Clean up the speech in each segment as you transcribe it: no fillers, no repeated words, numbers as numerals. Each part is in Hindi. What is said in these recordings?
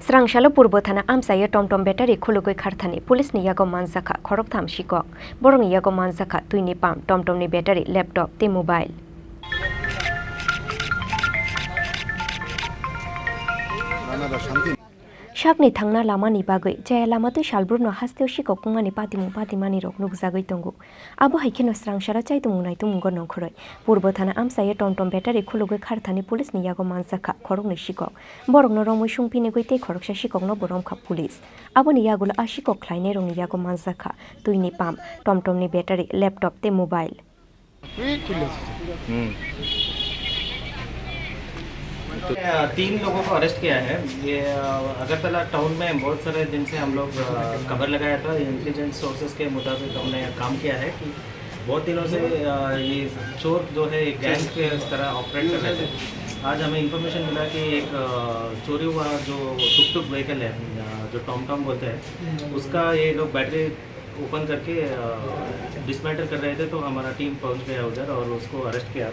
स्रांशालो पूर्व थाना आमसाया टमटम बेटारि खुलुगै खारथानि पुलिसनि यागो मानजाखा खरकथाम शिকক बरंनि यागो मानजाखा तुइनि पाम टमटमनि बेटारि लैपटप ते मोबाइल शाकनि थांना लामानि बागै जाया लामातै शालब्रुनो हास्तेव शिকক पुंगानि पातिमानि रक नुगजागै तंगु आबो हाइखेनो स्रांशारा चाइतुमु नाइतुमुंगो नखरै पूर्व थाना आमसाया टमटम बेटारि खुलुगै खारथानि पुलिसनि यागो मानजाखा खरकनि शिকক बरंनो रमै सुंपिनि गैते खरकसा शिककनो बरमखा पुलिस आबोनि यागुलो आ शिकक ख्लाइने रंनि यागो मानजाखा तुइनि पाम टमटमनि बेटारि लैपटप ते मोबाइल तो 3 लोगों को अरेस्ट किया है। ये अगरतला टाउन में बहुत सारे दिन से हम लोग खबर लगाया था। इंटेलिजेंस सोर्सेज के मुताबिक हमने काम किया है कि बहुत दिनों से ये चोर जो है गैंग के तरह ऑपरेट कर रहे थे। आज हमें इंफॉर्मेशन मिला कि एक चोरी हुआ जो टुक व्हीकल है जो टॉम बोलते हैं उसका ये लोग बैटरी ओपन करके डिसमेंटल कर रहे थे, तो हमारा टीम पहुंच गया उधर और उसको अरेस्ट किया।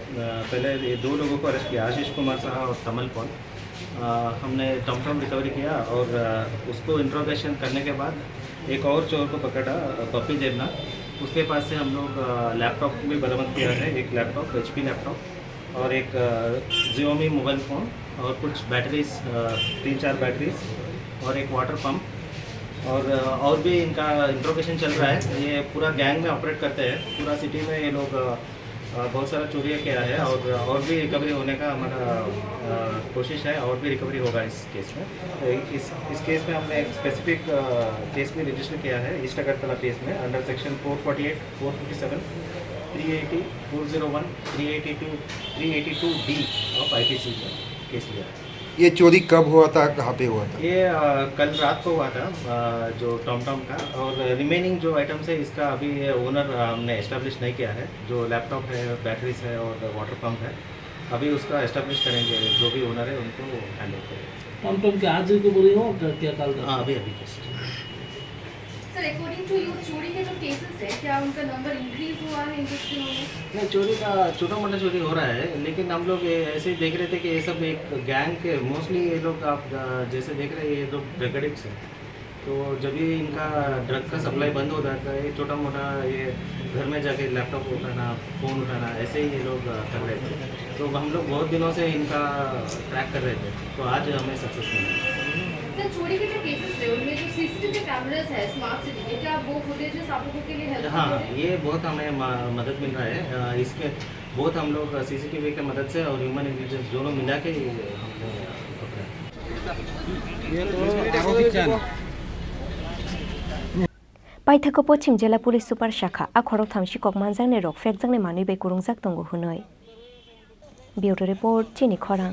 पहले ये 2 लोगों को अरेस्ट किया, आशीष कुमार साहा और कमल पॉल। हमने टॉम रिकवरी किया और उसको इंट्रोगेशन करने के बाद एक और चोर को पकड़ा, पप्पी देवनाथ। उसके पास से हम लोग लैपटॉप भी बरामद किया है, एक लैपटॉप HP लैपटॉप और एक Xiaomi मोबाइल फ़ोन और कुछ बैटरीज 3-4 बैटरीज और एक वाटर पम्प और भी इनका इंट्रोगेशन चल रहा है। ये पूरा गैंग में ऑपरेट करते हैं, पूरा सिटी में ये लोग बहुत सारा चोरियाँ किया है और भी रिकवरी होने का हमारा कोशिश है और भी रिकवरी होगा इस केस में। इस केस में हमने एक स्पेसिफिक केस भी रजिस्टर किया है ईस्ट अगरतला केस में under section 448, 457, 380, 401, 382D of IPC case लिया। ये चोरी कब हुआ था, कहाँ पे हुआ था? ये कल रात को हुआ था जो टॉम का, और रिमेनिंग जो आइटम्स है इसका अभी ओनर हमने एस्टेब्लिश नहीं किया है। जो लैपटॉप है, बैटरीज है और वाटर पंप है, अभी उसका एस्टेब्लिश करेंगे। जो भी ओनर है उनको हैंडल करेंगे। टॉम के आज को बोली हो क्या कल? हाँ, अभी सर, अकॉर्डिंग टू यू चोरी के जो केसेस है क्या उनका नंबर इंक्रीज हुआ है इन कुछ दिनों में? नहीं, चोरी का छोटा मोटा चोरी हो रहा है, लेकिन हम लोग ऐसे ही देख रहे थे कि ये सब एक गैंग के मोस्टली ये लोग आप जैसे देख रहे हैं ये लोग ड्रग एडिक्ट्स हैं। तो जब भी इनका ड्रग का सप्लाई बंद हो जाता है, ये छोटा मोटा ये घर में जाके लैपटॉप उठाना, फ़ोन उठाना, ऐसे ही ये लोग कर रहे थे। तो हम लोग बहुत दिनों से इनका ट्रैक कर रहे थे, तो आज हमें सक्सेस मिला। सर, चोरी के जो केसेस है उनमें जो CCTV कैमरास है स्मार्ट सिटी के, क्या वो फुटेजेस आप लोगों के लिए हेल्प हाँ, ये बहुत हमें मदद मिल रहा है। इसके बहुत हम लोग CCTV की मदद से और ह्यूमन इंटेलिजेंस दोनों मिला के पाइथाको पश्चिम जिला पुलिस सुपार शाखा आ खरकथाम शिकक मानजांनि रक फेकजांनि मानैबै गुरुंजाक दंगु हुनै ब्यूरो रिपोर्ट चिनी खरां।